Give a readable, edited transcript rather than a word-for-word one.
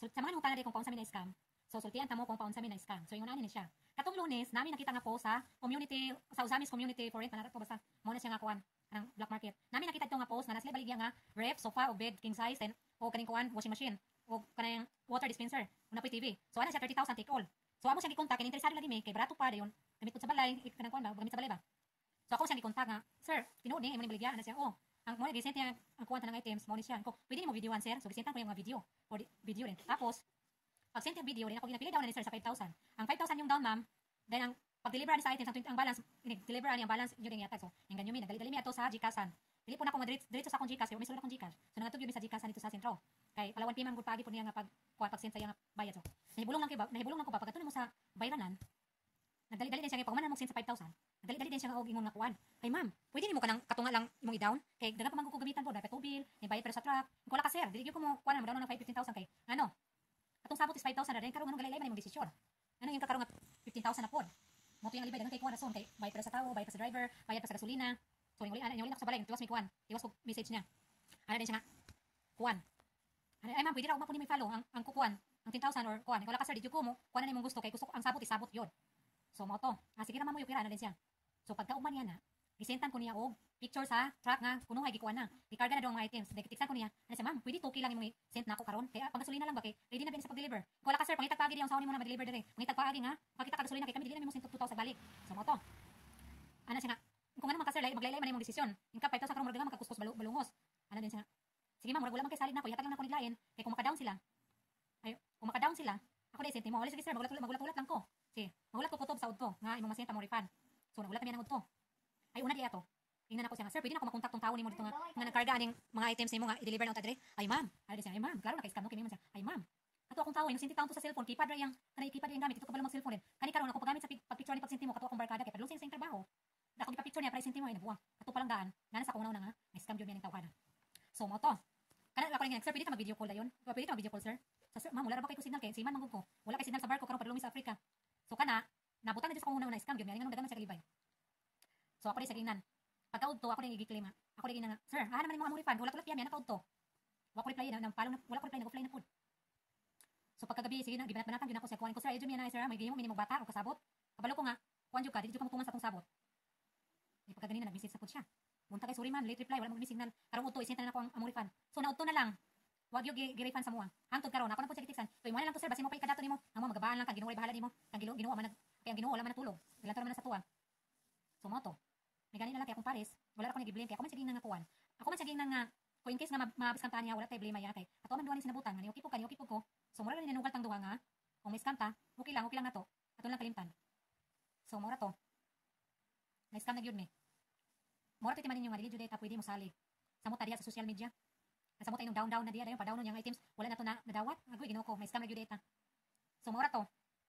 So sa mga nungutana kung paun sa mi na scam. So sultian ta mo kung paun sa mi na scam. So ingon ani ni siya. Katong Lunes namin nakita nga post sa community sa Usamis community for rent manara to basta mo na siya nga kuan ang black market. Namin nakita ito nga post nga nasli baligya nga ref, sofa o bed king size and o kaning kuan washing machine o kanang water dispenser una po'y TV. So ana siya 30,000 take all. So amo siya gikontak kay interesado lagi mi kay barato pa dayon. Gamit ko sa balay, kanang kuan ba, gamit sa balay ba. So ako siya gikontak nga, sir, tinuod ni imo ni baligya ana siya. Oh, ang mo gisent niya ang kuan tanang items mo ni siya. Ko, pwede mo videoan sir. So gisentan ko yung mga video or video rin. Tapos pag sent yung video din ako ginapili down na ni sir sa 5,000. Ang 5,000 yung down ma'am. Then ang pag-deliver ni sa items ang balance, deliver ani ang balance yun yata. So ang ganyo mi nagali mi ato sa GCashan. Dili po na ako diretso sa akong GCash, kay umisulod akong GCash. So nangatog yun mi sa GCash dito sa sentro. Kay palawan payment gud pagi po niya nga pag send sa iya nga bayad. So nahibulong lang ko ba pagkatun mo sa bayranan. Nagdali-dali din siya kay pag man mo send sa 5,000. Nagdali-dali din siya nga og ingon nga kuan. Kay ma'am, pwede nimo kanang katunga lang imong i-down kay daga pa man ko gamitan po dapat tubil, ni bayad pero sa truck. Ko la ka sir, dili gyud ko mo kuan mo down na 15,000 kay ano. Atong sabot is 5,000 na rin karon anong galay man imong desisyon. Ano yung karon nga 15,000 na pod. Mo to yung alibay dagan kay kuan rason kay bayad para sa tao, bayad para sa driver, bayad para sa gasolina. So yung uli ako sa balay, tiwas mi kuan. Tiwas ko message niya. Ano din siya nga kuan. Ay ma'am, pwede ra ug mapuni mi follow ang kukuan, ang 10,000 or kuan. Wala ka sir, dito ko mo kuan na nimong gusto kay gusto ko ang sabot is sabot yun. So mo to. Sige ra mo yung pira na din siya. So pagkaugman niya na, gisentan ko niya og picture sa truck nga kuno ay gikuan na. Ikarga na daw ang mga items. Tiksan ko niya. Ano siya, ma'am, pwede 2K lang imong i-send na ako karon. Kaya pang gasolina lang ba kay ready na din sa pag-deliver. Wala ka sir, pangitag paagi di ang sawon mo na ma-deliver dire. Pangitag paagi nga, pakita ka gasolina kay kami dili na imong send 2,000 balik. So mo to. Ano siya nga, kung ano man ka sir, maglaylay man imong desisyon. Ingka 5,000 karon murag nga makakuskus balungos. Ano din siya nga. Sige ma'am, murag wala man kay salid na ko, ihatag lang ako niglain kay kung maka-down sila. Ay, kung maka-down sila, ako dai send mo. Wala sige sir, magulat-ulat lang ko. Sige, magulat ko kutob sa udto nga imong masenta mo refund. So nagulat kami nang udto. Ay una di ato. Tingnan ako siya nga, sir, pwede na ako makontak tong tao nimo dito nga nagkarga aning mga items nimo nga i-deliver na unta dire. Ay ma'am, ay di siya, ay ma'am, klaro na kay scam no kini man siya. Ay ma'am, ato akong tao, yung sinti taon to sa cellphone, keypad ra yang kanay keypad yang gamit, ito kabalo mag cellphone din. Kani karon ako pagamit sa pagpicture ni pagsinti mo kato akong barkada kay padlong sa trabaho. Dako gipa-picture niya para sinti mo ay nabuwang. Ato palang daan, nana sa kunaw na nga, may scam jud niya ning tawhana. So mo to. Kana ako ning sir, pwede ta mag-video call dayon. Pwede ta mag-video call sir. Sa sir, ma'am, wala ra ba kay ko signal kay siman mangud ko. Wala kay signal sa barko karon padulong sa Africa. So kana nabutan na jud ko kunaw na scam jud niya, ngano dagan sa kalibay. So ako di sa ginan. Pagkaudto ako rin giklima. Ako rin nga, sir, naman yung mga refund. Wala ko lang piyan, nakaudto. Wala ko reply na, wala ko reply, nag-offline na po. So pagkagabi, sige na, gibanat-banatan, yun ako siya, kuhanin ko, sir, ayun yun na, sir, may gayong minimong bata o kasabot. Kabalo ko nga, kuhan dyan ka, dito ka mutungan sa itong sabot. Ay, pagkaganina, nag-message sa po siya. Bunta kay, sorry ma'am, late reply, wala mo signal. Karong udto, isinta na ako ang refund. So naudto na lang. Wag yung gi-refund sa muwang. Hangtod karon, ako na po siya kitiksan. So imo na lang to sir, basi mo pa ikadato nimo. Ang mga magabaan lang kan, ginuwa bahala nimo. Kang ginuwa man kay ang ginuwa wala man natulog. Gilantar man na sa tuwa. So mo to. May ganin na lang kay akong pares, wala ra ko nag-blame kay ako man sige nang nakuan. Ako man sige nang nga kung in case nga mabiskantahan niya wala tay blame ya kay ato man duha ni sinabutan nga okay po ko. So mura lang ninugal tang duha nga kung may scam ta, okay lang nato. Ato lang kalimtan. So mura to. May scam na gyud mi. Mura to timanin yung nga dili jud ta pwede mo salig. Samot ta diha sa social media. Samot ta inong down na diha dayon pa down yang items wala na to na nadawat. Agoy ginoo ko may scam na gyud ta. So mura to.